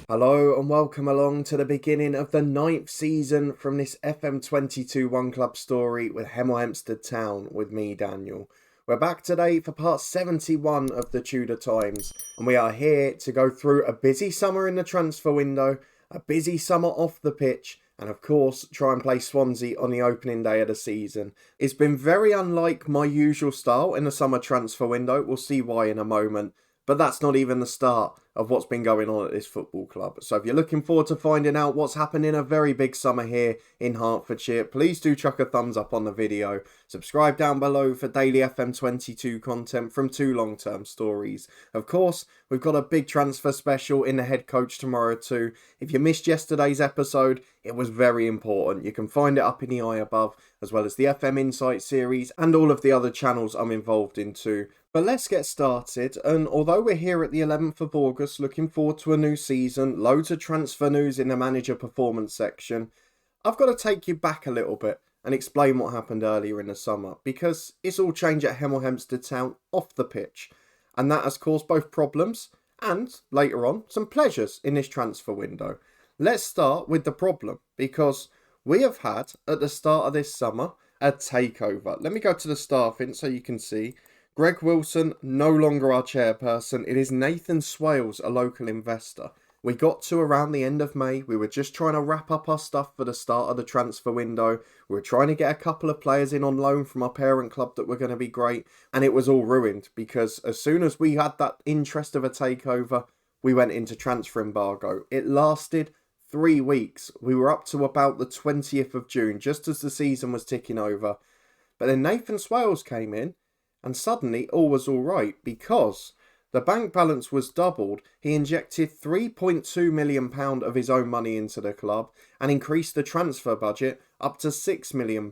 Hello and welcome along to the beginning of the 9th season from this FM22 One Club story with Hemel Hempstead Town with me, Daniel. We're back today for part 71 of the Tudor Times, and we are here to go through a busy summer in the transfer window, a busy summer off the pitch, and of course try and play Swansea on the opening day of the season. It's been very unlike my usual style in the summer transfer window, we'll see why in a moment. But that's not even the start of what's been going on at this football club. So if you're looking forward to finding out what's happened in a very big summer here in Hertfordshire, please do chuck a thumbs up on the video. Subscribe down below for daily FM22 content from 2 long-term stories. Of course, we've got a big transfer special in the head coach tomorrow too. If you missed yesterday's episode, it was very important. You can find it up in the eye above, as well as the FM Insight series and all of the other channels I'm involved in too. But let's get started, and although we're here at the 11th of August looking forward to a new season, loads of transfer news in the manager performance section, I've got to take you back a little bit and explain what happened earlier in the summer, because it's all changed at Hemel Hempstead Town off the pitch, and that has caused both problems and, later on, some pleasures in this transfer window. Let's start with the problem, because we have had, at the start of this summer, a takeover. Let me go to the staffing so you can see. Greg Wilson, no longer our chairperson. It is Nathan Swales, a local investor. We got to around the end of May. We were just trying to wrap up our stuff for the start of the transfer window. We were trying to get a couple of players in on loan from our parent club that were going to be great. And it was all ruined because as soon as we had that interest of a takeover, we went into transfer embargo. It lasted 3 weeks. We were up to about the 20th of June, just as the season was ticking over. But then Nathan Swales came in. And suddenly all was all right because the bank balance was doubled. He injected £3.2 million of his own money into the club and increased the transfer budget up to £6 million.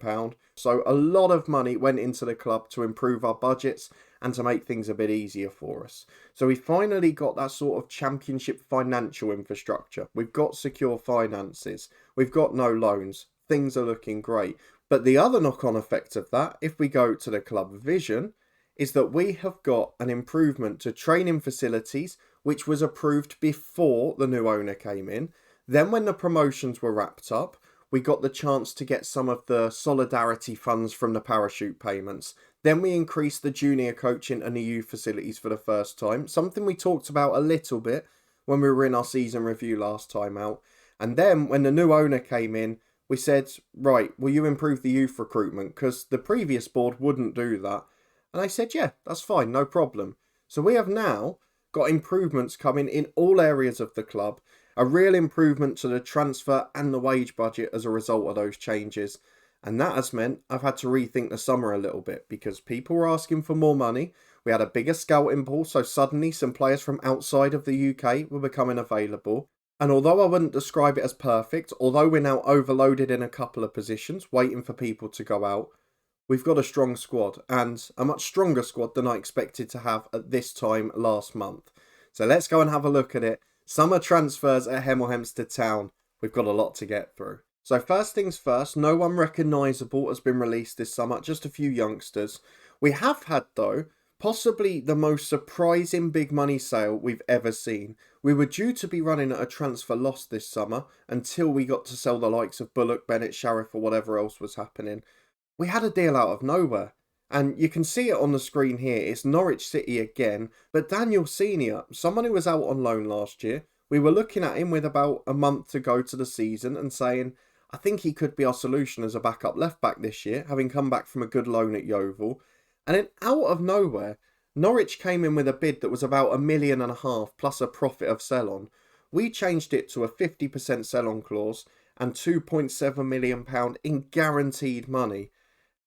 So a lot of money went into the club to improve our budgets and to make things a bit easier for us. So we finally got that sort of championship financial infrastructure. We've got secure finances. We've got no loans. Things are looking great. But the other knock-on effect of that, if we go to the club vision, is that we have got an improvement to training facilities, which was approved before the new owner came in. Then when the promotions were wrapped up, we got the chance to get some of the solidarity funds from the parachute payments. Then we increased the junior coaching and the youth facilities for the first time, something we talked about a little bit when we were in our season review last time out. And then when the new owner came in, we said, right, will you improve the youth recruitment? Because the previous board wouldn't do that. And they said, yeah, that's fine, no problem. So we have now got improvements coming in all areas of the club. A real improvement to the transfer and the wage budget as a result of those changes. And that has meant I've had to rethink the summer a little bit because people were asking for more money. We had a bigger scouting pool, so suddenly some players from outside of the UK were becoming available. And although I wouldn't describe it as perfect, although we're now overloaded in a couple of positions, waiting for people to go out, we've got a strong squad, and a much stronger squad than I expected to have at this time last month. So let's go and have a look at it. Summer transfers at Hemel Hempstead Town. We've got a lot to get through. So first things first, no one recognisable has been released this summer, just a few youngsters. We have had, though, possibly the most surprising big money sale we've ever seen. We were due to be running at a transfer loss this summer until we got to sell the likes of Bullock, Bennett, Sheriff or whatever else was happening. We had a deal out of nowhere. And you can see it on the screen here. It's Norwich City again. But Daniel Senior, someone who was out on loan last year, we were looking at him with about a month to go to the season and saying, I think he could be our solution as a backup left back this year, having come back from a good loan at Yeovil. And then out of nowhere, Norwich came in with a bid that was about £1.5 million plus a profit of sell-on. We changed it to a 50% sell-on clause and £2.7 million in guaranteed money.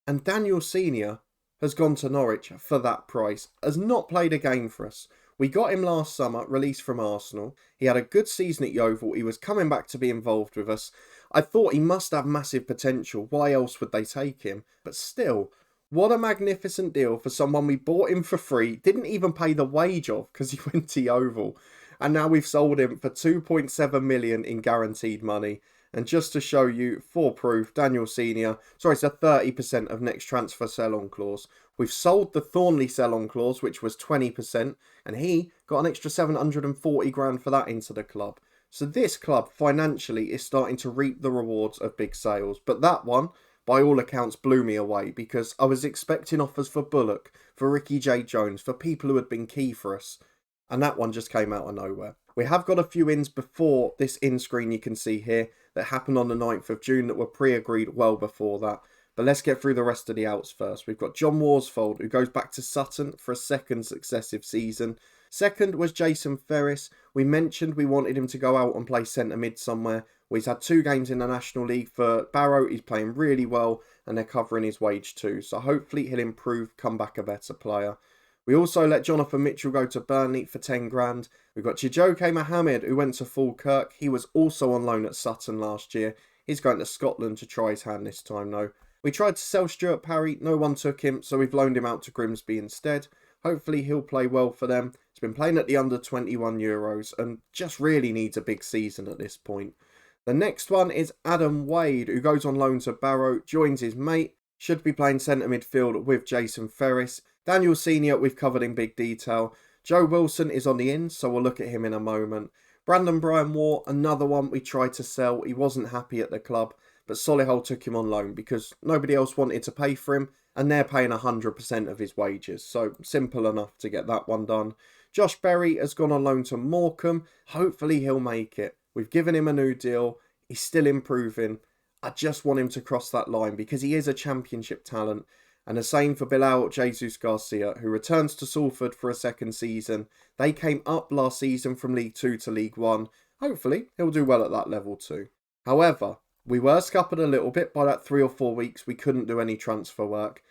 And Daniel Senior has gone to Norwich for that price, has not played a game for us. We got him last summer, released from Arsenal. He had a good season at Yeovil. He was coming back to be involved with us. I thought he must have massive potential. Why else would they take him? But still, what a magnificent deal for someone we bought him for free, didn't even pay the wage of because he went to Yeovil. And now we've sold him for 2.7 million in guaranteed money. And just to show you, for proof, Daniel Senior, sorry, it's a 30% of next transfer sell-on clause. We've sold the Thornley sell-on clause, which was 20%, and he got an extra 740 grand for that into the club. So this club financially is starting to reap the rewards of big sales. But that one, by all accounts, blew me away because I was expecting offers for Bullock, for Ricky J. Jones, for people who had been key for us. And that one just came out of nowhere. We have got a few ins before this in screen you can see here that happened on the 9th of June that were pre-agreed well before that. But let's get through the rest of the outs first. We've got John Worsfold, who goes back to Sutton for a second successive season. Second was Jason Ferris. We mentioned we wanted him to go out and play centre mid somewhere. Well, he's had 2 games in the National League for Barrow. He's playing really well and they're covering his wage too. So hopefully he'll improve, come back a better player. We also let Jonathan Mitchell go to Burnley for 10 grand. We've got Chijoke Mohammed, who went to Falkirk. He was also on loan at Sutton last year. He's going to Scotland to try his hand this time though. We tried to sell Stuart Parry, no one took him, so we've loaned him out to Grimsby instead. Hopefully he'll play well for them. He's been playing at the under 21 Euros and just really needs a big season at this point. The next one is Adam Wade, who goes on loan to Barrow, joins his mate, should be playing centre midfield with Jason Ferris. Daniel Senior we've covered in big detail. Joe Wilson is on the in, so we'll look at him in a moment. Brandon Brian Moore, another one we tried to sell. He wasn't happy at the club, but Solihull took him on loan because nobody else wanted to pay for him and they're paying 100% of his wages. So simple enough to get that one done. Josh Berry has gone on loan to Morecambe. Hopefully he'll make it. We've given him a new deal. He's still improving. I just want him to cross that line because he is a championship talent. And the same for Bilal Jesus Garcia, who returns to Salford for a second season. They came up last season from League 2 to League 1. Hopefully he'll do well at that level too. However, we were scuppered a little bit by that 3 or 4 weeks. We couldn't do any transfer work,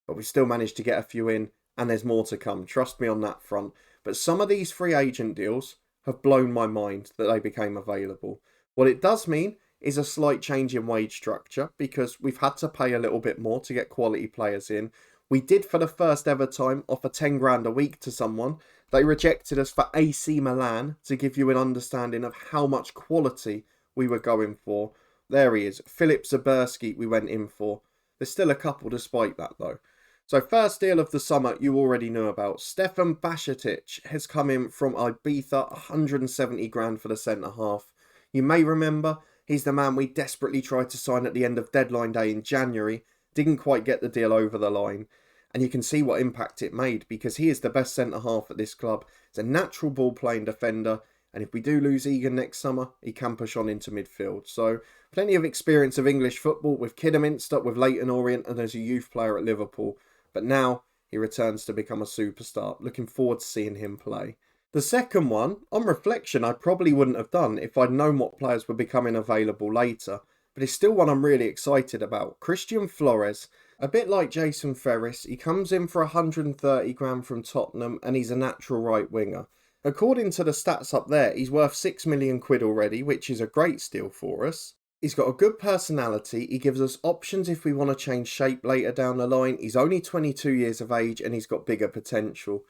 but we still managed to get a few in, and there's more to come. Trust me on that front. But some of these free agent deals have blown my mind that they became available. What it does mean is a slight change in wage structure because we've had to pay a little bit more to get quality players in. We did for the first ever time offer 10 grand a week to someone. They rejected us for AC Milan to give you an understanding of how much quality we were going for. There he is, Filip Zaberski we went in for. There's still a couple despite that though. So first deal of the summer you already knew about. Stefan Bashetic has come in from Ibiza, 170 grand for the centre half. You may remember he's the man we desperately tried to sign at the end of deadline day in January. Didn't quite get the deal over the line. And you can see what impact it made because he is the best centre half at this club. He's a natural ball playing defender. And if we do lose Egan next summer, he can push on into midfield. So plenty of experience of English football with Kidderminster, with Leyton Orient and as a youth player at Liverpool. But now he returns to become a superstar. Looking forward to seeing him play. The second one, on reflection, I probably wouldn't have done if I'd known what players were becoming available later. But it's still one I'm really excited about. Christian Flores, a bit like Jason Ferris, he comes in for 130 grand from Tottenham and he's a natural right winger. According to the stats up there, he's worth 6 million quid already, which is a great steal for us. He's got a good personality, he gives us options if we want to change shape later down the line. He's only 22 years of age and he's got bigger potential.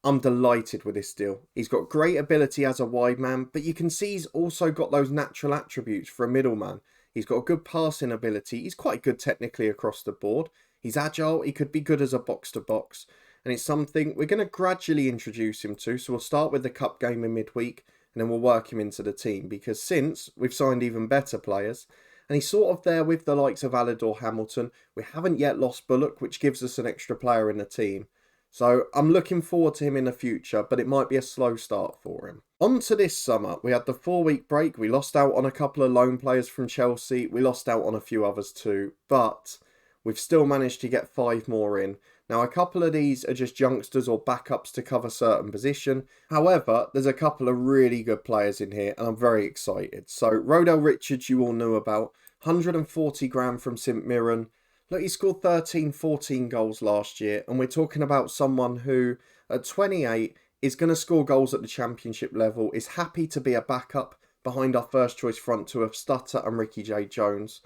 I'm delighted with this deal. He's got great ability as a wide man, but you can see he's also got those natural attributes for a middleman. He's got a good passing ability, he's quite good technically across the board. He's agile, he could be good as a box-to-box. And it's something we're going to gradually introduce him to. So we'll start with the cup game in midweek and then we'll work him into the team. Because since we've signed even better players and he's sort of there with the likes of Alidor Hamilton, we haven't yet lost Bullock, which gives us an extra player in the team. So I'm looking forward to him in the future, but it might be a slow start for him. On to this summer, we had the 4-week break. We lost out on a couple of loan players from Chelsea. We lost out on a few others too, but we've still managed to get 5 more in. Now, a couple of these are just youngsters or backups to cover certain position. However, there's a couple of really good players in here and I'm very excited. So, Rodell Richards you all knew about, 140 grand from St Mirren. Look, he scored 13-14 goals last year and we're talking about someone who, at 28, is going to score goals at the championship level, is happy to be a backup behind our first choice front two of Stutter and Ricky J. Jones.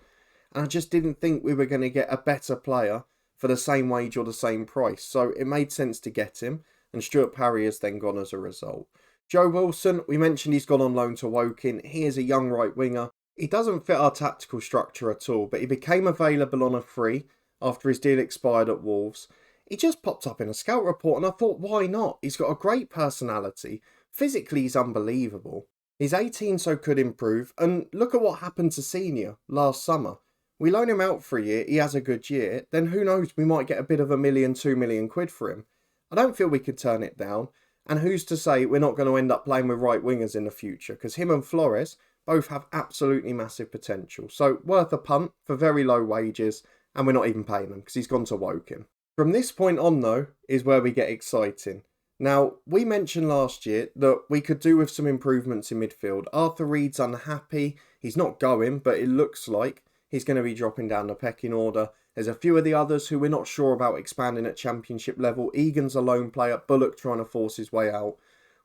And I just didn't think we were going to get a better player for the same wage or the same price. So it made sense to get him, and Stuart Parry has then gone as a result. Joe Wilson, we mentioned he's gone on loan to Woking. He is a young right winger. He doesn't fit our tactical structure at all, but he became available on a free after his deal expired at Wolves. He just popped up in a scout report and I thought, why not? He's got a great personality. Physically, he's unbelievable. He's 18, so could improve, and look at what happened to Senior last summer. We loan him out for a year, he has a good year, then who knows, we might get a bit of £1 million, £2 million for him. I don't feel we could turn it down, and who's to say we're not going to end up playing with right wingers in the future, because him and Flores both have absolutely massive potential. So worth a punt for very low wages, and we're not even paying him because he's gone to Woking. From this point on, though, is where we get exciting. Now, we mentioned last year that we could do with some improvements in midfield. Arthur Reed's unhappy. He's not going, but it looks like he's going to be dropping down the pecking order. There's a few of the others who we're not sure about expanding at championship level. Egan's a lone player. Bullock trying to force his way out.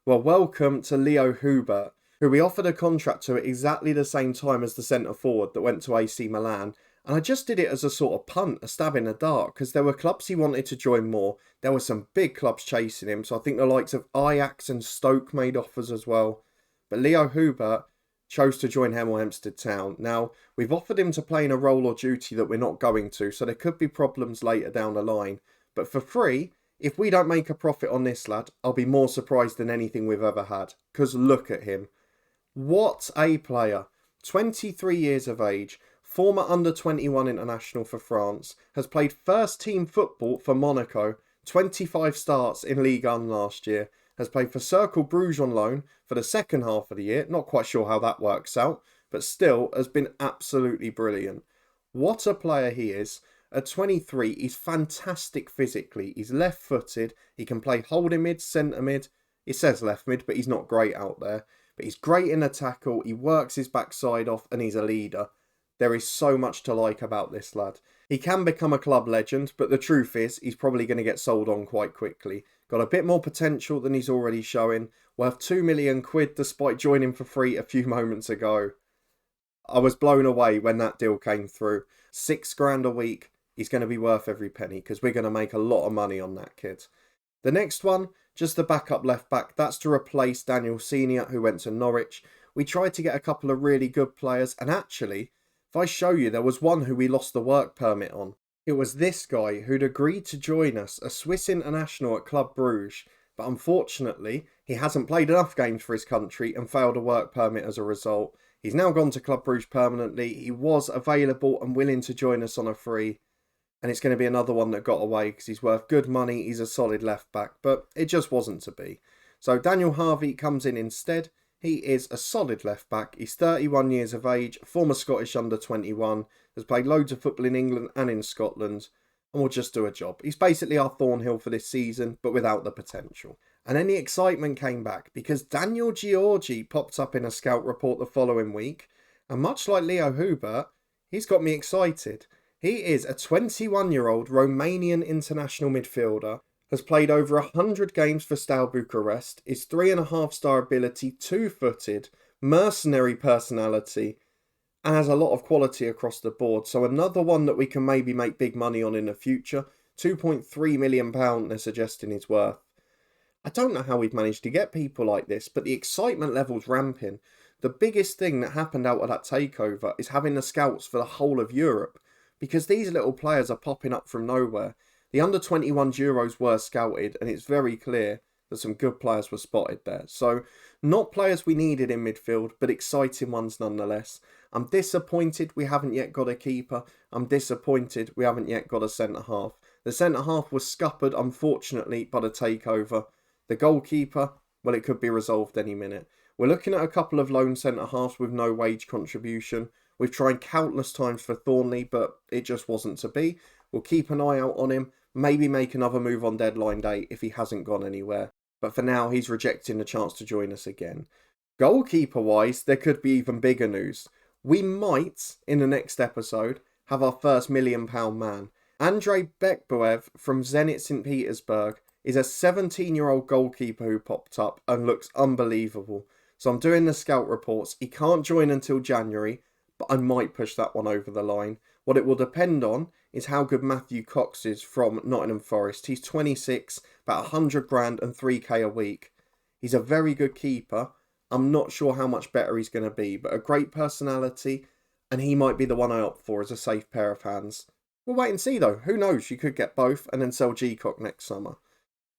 Well, welcome to Leo Hubert, who we offered a contract to at exactly the same time as the centre forward that went to AC Milan. And I just did it as a sort of punt, a stab in the dark, because there were clubs he wanted to join more. There were some big clubs chasing him, so I think the likes of Ajax and Stoke made offers as well. But Leo Hubert chose to join Hemel Hempstead Town. Now, we've offered him to play in a role or duty that we're not going to, so there could be problems later down the line. But for free, if we don't make a profit on this lad, I'll be more surprised than anything we've ever had. Because look at him. What a player. 23 years of age. Former under-21 international for France, has played first-team football for Monaco, 25 starts in Ligue 1 last year, has played for Cercle Bruges on loan for the second half of the year, not quite sure how that works out, but still has been absolutely brilliant. What a player he is. At 23, he's fantastic physically, he's left-footed, he can play holding mid, centre mid, it says left mid, but he's not great out there, but he's great in a tackle, he works his backside off, and he's a leader. There is so much to like about this lad. He can become a club legend, but the truth is, he's probably going to get sold on quite quickly. Got a bit more potential than he's already showing. Worth £2 million despite joining for free a few moments ago. I was blown away when that deal came through. £6,000 a week. He's going to be worth every penny because we're going to make a lot of money on that kid. The next one, just the backup left back. That's to replace Daniel Senior, who went to Norwich. We tried to get a couple of really good players, and actually, if I show you, there was one who we lost the work permit on. It was this guy who'd agreed to join us, a Swiss international at Club Bruges, but unfortunately, he hasn't played enough games for his country and failed a work permit as a result. He's now gone to Club Bruges permanently. He was available and willing to join us on a free, and it's going to be another one that got away because he's worth good money. He's a solid left back, but it just wasn't to be. So Daniel Harvey comes in instead. He is a solid left back. He's 31 years of age, former Scottish under-21, has played loads of football in England and in Scotland, and will just do a job. He's basically our Thornhill for this season, but without the potential. And then the excitement came back because Daniel Georgi popped up in a scout report the following week, and much like Leo Hubert, he's got me excited. He is a 21-year-old Romanian international midfielder, has played over 100 games for Steaua Bucharest, is 3.5-star ability, 2-footed, mercenary personality, and has a lot of quality across the board. So another one that we can maybe make big money on in the future. £2.3 million they're suggesting he's worth. I don't know how we've managed to get people like this, but the excitement level's ramping. The biggest thing that happened out of that takeover is having the scouts for the whole of Europe, because these little players are popping up from nowhere. The under-21 Euros were scouted, and it's very clear that some good players were spotted there. So, not players we needed in midfield, but exciting ones nonetheless. I'm disappointed we haven't yet got a keeper. I'm disappointed we haven't yet got a centre-half. The centre-half was scuppered, unfortunately, by the takeover. The goalkeeper, well, it could be resolved any minute. We're looking at a couple of loan centre-halves with no wage contribution. We've tried countless times for Thornley, but it just wasn't to be. We'll keep an eye out on him. Maybe make another move on deadline day if he hasn't gone anywhere. But for now, he's rejecting the chance to join us again. Goalkeeper-wise, there could be even bigger news. We might, in the next episode, have our first £1 million man. Andrei Bekbuev from Zenit St. Petersburg is a 17-year-old goalkeeper who popped up and looks unbelievable. So I'm doing the scout reports. He can't join until January, but I might push that one over the line. What it will depend on is how good Matthew Cox is from Nottingham Forest. He's 26, about 100 grand and 3k a week. He's a very good keeper. I'm not sure how much better he's going to be, but a great personality, and he might be the one I opt for as a safe pair of hands. We'll wait and see though. Who knows? You could get both and then sell G-Cock next summer.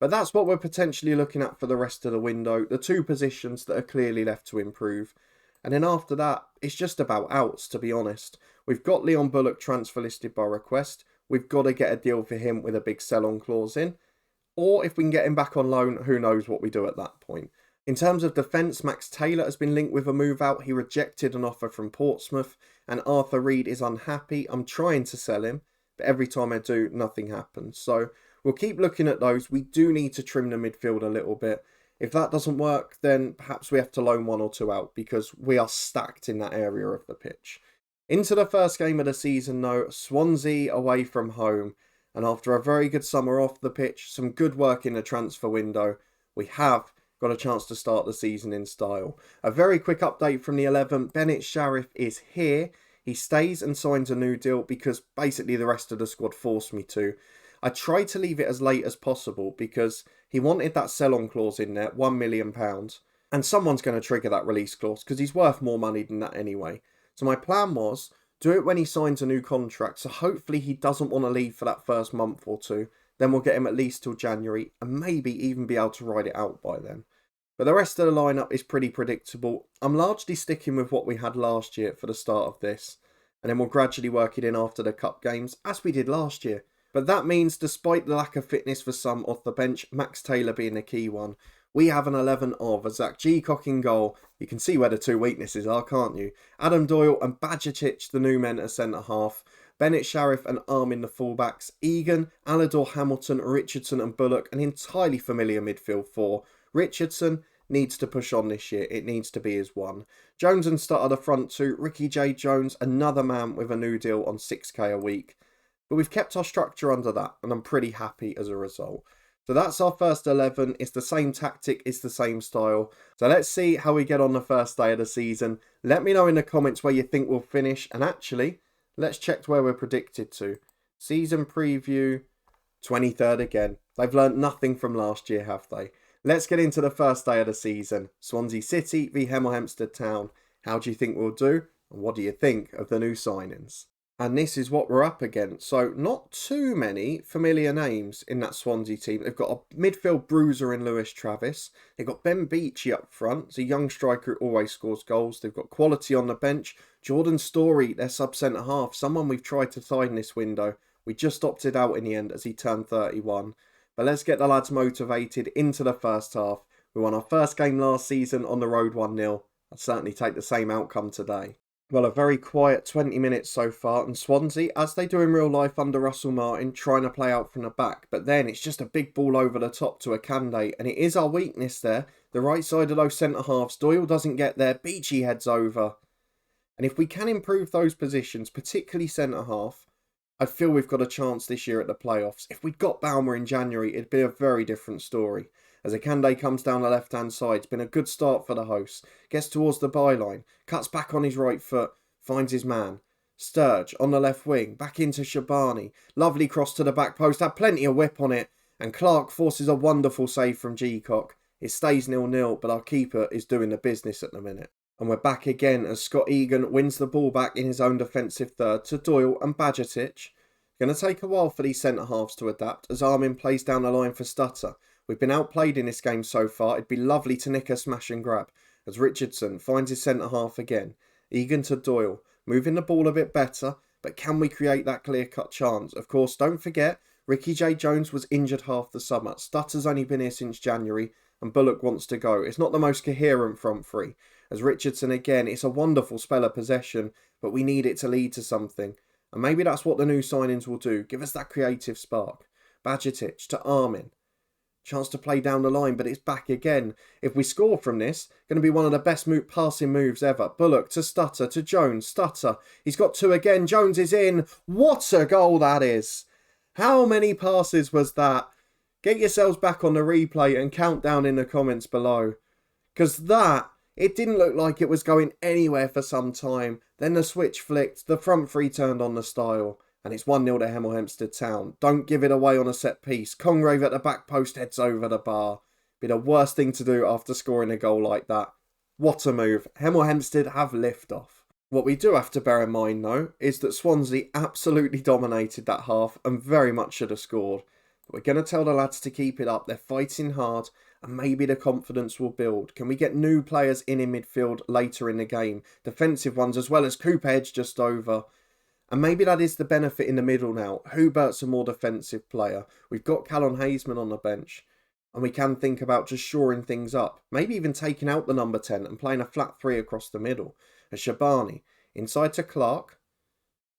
But that's what we're potentially looking at for the rest of the window, the two positions that are clearly left to improve. And then after that, it's just about outs, to be honest. We've got Leon Bullock transfer listed by request. We've got to get a deal for him with a big sell-on clause in. Or if we can get him back on loan, who knows what we do at that point. In terms of defence, Max Taylor has been linked with a move out. He rejected an offer from Portsmouth, and Arthur Reed is unhappy. I'm trying to sell him, but every time I do, nothing happens. So we'll keep looking at those. We do need to trim the midfield a little bit. If that doesn't work, then perhaps we have to loan one or two out because we are stacked in that area of the pitch. Into the first game of the season though, Swansea away from home. And after a very good summer off the pitch, some good work in the transfer window, we have got a chance to start the season in style. A very quick update from the 11. Bennett Sharif is here. He stays and signs a new deal because basically the rest of the squad forced me to. I tried to leave it as late as possible because he wanted that sell-on clause in there, £1 million. And someone's going to trigger that release clause because he's worth more money than that anyway. So my plan was, do it when he signs a new contract. So hopefully he doesn't want to leave for that first month or two. Then we'll get him at least till January and maybe even be able to ride it out by then. But the rest of the lineup is pretty predictable. I'm largely sticking with what we had last year for the start of this. And then we'll gradually work it in after the cup games, as we did last year. But that means, despite the lack of fitness for some off the bench, Max Taylor being a key one, we have an 11 of Zach Gcock in goal. You can see where the two weaknesses are, can't you? Adam Doyle and Bajcetic, the new men at centre-half. Bennett Sharif and Armin, the fullbacks. Egan, Alador, Hamilton, Richardson and Bullock, an entirely familiar midfield four. Richardson needs to push on this year. It needs to be his one. Jones and Stutt are the front two. Ricky J. Jones, another man with a new deal on 6k a week. But we've kept our structure under that, and I'm pretty happy as a result. So that's our first 11. It's the same tactic, it's the same style. So let's see how we get on the first day of the season. Let me know in the comments where you think we'll finish. And actually, let's check where we're predicted to. Season preview, 23rd again. They've learnt nothing from last year, have they? Let's get into the first day of the season. Swansea City v Hemel Hempstead Town. How do you think we'll do? And what do you think of the new signings? And this is what we're up against. So not too many familiar names in that Swansea team. They've got a midfield bruiser in Lewis Travis. They've got Ben Beachy up front. He's a young striker who always scores goals. They've got quality on the bench. Jordan Story, their sub-centre half. Someone we've tried to sign this window. We just opted out in the end as he turned 31. But let's get the lads motivated into the first half. We won our first game last season on the road 1-0. I'd certainly take the same outcome today. Well, a very quiet 20 minutes so far, and Swansea, as they do in real life under Russell Martin, trying to play out from the back. But then it's just a big ball over the top to Akande, and it is our weakness there. The right side of those centre-halves, Doyle doesn't get there, Beachy heads over. And if we can improve those positions, particularly centre-half, I feel we've got a chance this year at the playoffs. If we'd got Baumer in January, it'd be a very different story. As Akande comes down the left-hand side, it's been a good start for the hosts. Gets towards the byline, cuts back on his right foot, finds his man. Sturge on the left wing, back into Shabani. Lovely cross to the back post, had plenty of whip on it. And Clark forces a wonderful save from Gcock. It stays 0-0, but our keeper is doing the business at the minute. And we're back again as Scott Egan wins the ball back in his own defensive third to Doyle and Bajcetic. Going to take a while for these centre-halves to adapt as Armin plays down the line for Stutter. We've been outplayed in this game so far. It'd be lovely to nick a smash and grab as Richardson finds his centre-half again. Egan to Doyle, moving the ball a bit better, but can we create that clear-cut chance? Of course, don't forget, Ricky J. Jones was injured half the summer. Stutter's only been here since January, and Bullock wants to go. It's not the most coherent front three. As Richardson again, it's a wonderful spell of possession, but we need it to lead to something. And maybe that's what the new signings will do. Give us that creative spark. Bajcetic to Armin. Chance to play down the line, but it's back again. If we score from this, going to be one of the best passing moves ever. Bullock to Stutter, to Jones. Stutter, he's got two again. Jones is in. What a goal that is. How many passes was that? Get yourselves back on the replay and count down in the comments below. Because that, it didn't look like it was going anywhere for some time. Then the switch flicked, the front three turned on the style. And it's 1-0 to Hemel Hempstead Town. Don't give it away on a set piece. Congrave at the back post heads over the bar. Be the worst thing to do after scoring a goal like that. What a move. Hemel Hempstead have lift-off. What we do have to bear in mind though, is that Swansea absolutely dominated that half and very much should have scored. We're going to tell the lads to keep it up. They're fighting hard and maybe the confidence will build. Can we get new players in midfield later in the game? Defensive ones as well as Cooper Edge just over. And maybe that is the benefit in the middle now. Hubert's a more defensive player. We've got Callum Haseman on the bench. And we can think about just shoring things up. Maybe even taking out the number 10 and playing a flat 3 across the middle. As Shabani, inside to Clark.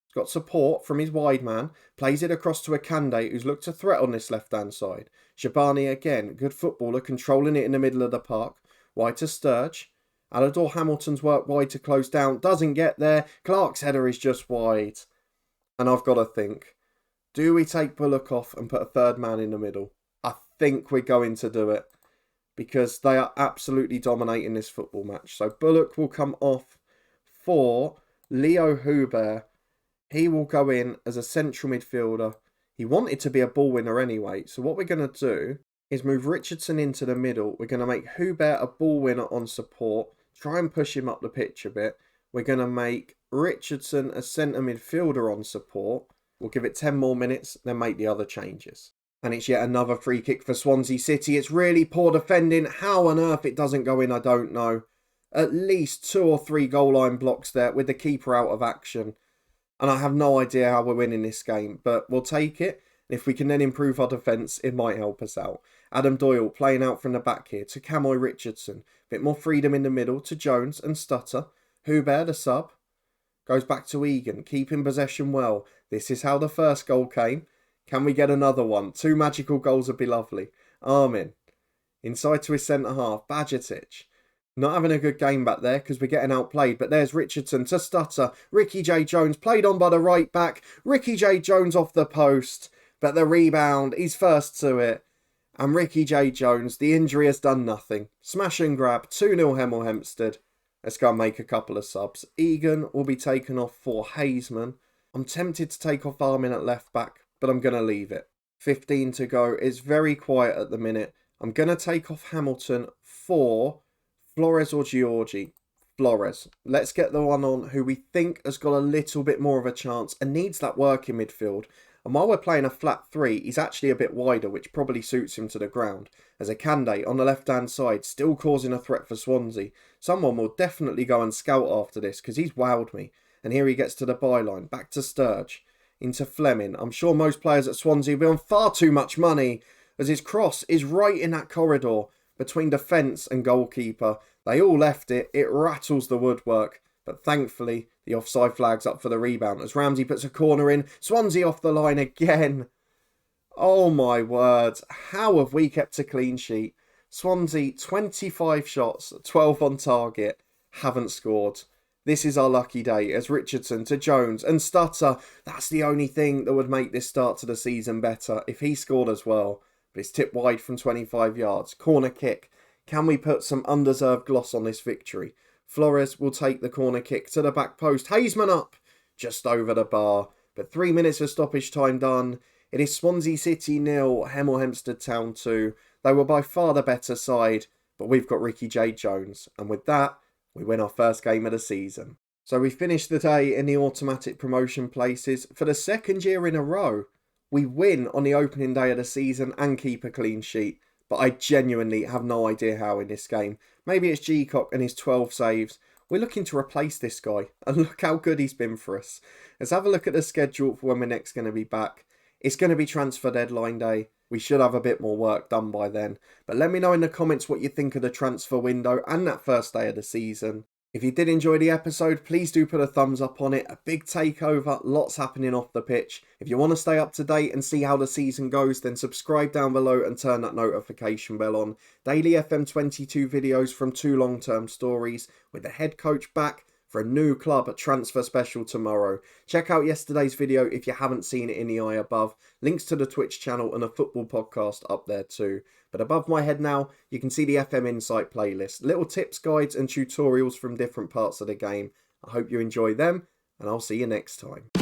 He's got support from his wide man. Plays it across to Akande, who's looked a threat on this left-hand side. Shabani again, good footballer, controlling it in the middle of the park. Wide to Sturge. Alador Hamilton's work wide to close down. Doesn't get there. Clark's header is just wide. And I've got to think, do we take Bullock off and put a third man in the middle? I think we're going to do it because they are absolutely dominating this football match. So Bullock will come off for Leo Hubert. He will go in as a central midfielder. He wanted to be a ball winner anyway. So what we're going to do is move Richardson into the middle. We're going to make Hubert a ball winner on support. Try and push him up the pitch a bit. We're going to make Richardson a centre midfielder on support. We'll give it 10 more minutes, then make the other changes. And it's yet another free kick for Swansea City. It's really poor defending. How on earth it doesn't go in, I don't know. At least 2 or 3 goal line blocks there with the keeper out of action. And I have no idea how we're winning this game, but we'll take it. If we can then improve our defence, it might help us out. Adam Doyle playing out from the back here to Camoy Richardson. Bit more freedom in the middle to Jones and Stutter. Hubert, the sub, goes back to Egan, keeping possession well. This is how the first goal came. Can we get another one? 2 magical goals would be lovely. Armin, inside to his centre-half. Bajcetic, not having a good game back there because we're getting outplayed. But there's Richardson to Stutter. Ricky J. Jones played on by the right back. Ricky J. Jones off the post. But the rebound, he's first to it. And Ricky J. Jones, the injury has done nothing. Smash and grab, 2-0 Hemel Hempstead. Let's go and make a couple of subs. Egan will be taken off for Haseman. I'm tempted to take off Armin at left back, but I'm going to leave it. 15 to go. It's very quiet at the minute. I'm going to take off Hamilton for Flores or Georgie. Flores. Let's get the one on who we think has got a little bit more of a chance and needs that work in midfield. And while we're playing a flat 3, he's actually a bit wider, which probably suits him to the ground. As Akande on the left-hand side, still causing a threat for Swansea. Someone will definitely go and scout after this, because he's wowed me. And here he gets to the byline. Back to Sturge. Into Fleming. I'm sure most players at Swansea will be on far too much money, as his cross is right in that corridor between defence and goalkeeper. They all left it. It rattles the woodwork. But thankfully, the offside flag's up for the rebound as Ramsey puts a corner in. Swansea off the line again. Oh my word. How have we kept a clean sheet? Swansea, 25 shots, 12 on target, haven't scored. This is our lucky day as Richardson to Jones and Stutter. That's the only thing that would make this start to the season better if he scored as well. But it's tipped wide from 25 yards. Corner kick. Can we put some undeserved gloss on this victory? Flores will take the corner kick to the back post. Haseman up, just over the bar. But 3 minutes of stoppage time done. It is Swansea City 0, Hemel Hempstead Town 2. They were by far the better side, but we've got Ricky J. Jones. And with that, we win our first game of the season. So we finished the day in the automatic promotion places. For the second year in a row, we win on the opening day of the season and keep a clean sheet. But I genuinely have no idea how in this game. Maybe it's G-Cock and his 12 saves. We're looking to replace this guy. And look how good he's been for us. Let's have a look at the schedule for when we're next going to be back. It's going to be transfer deadline day. We should have a bit more work done by then. But let me know in the comments what you think of the transfer window and that first day of the season. If you did enjoy the episode, please do put a thumbs up on it. A big takeover, lots happening off the pitch. If you want to stay up to date and see how the season goes, then subscribe down below and turn that notification bell on. Daily FM22 videos from 2 long-term stories with the head coach back for a new club at transfer special tomorrow. Check out yesterday's video if you haven't seen it in the eye above. Links to the Twitch channel and a football podcast up there too. But above my head now, you can see the FM Insight playlist. Little tips, guides and tutorials from different parts of the game. I hope you enjoy them and I'll see you next time.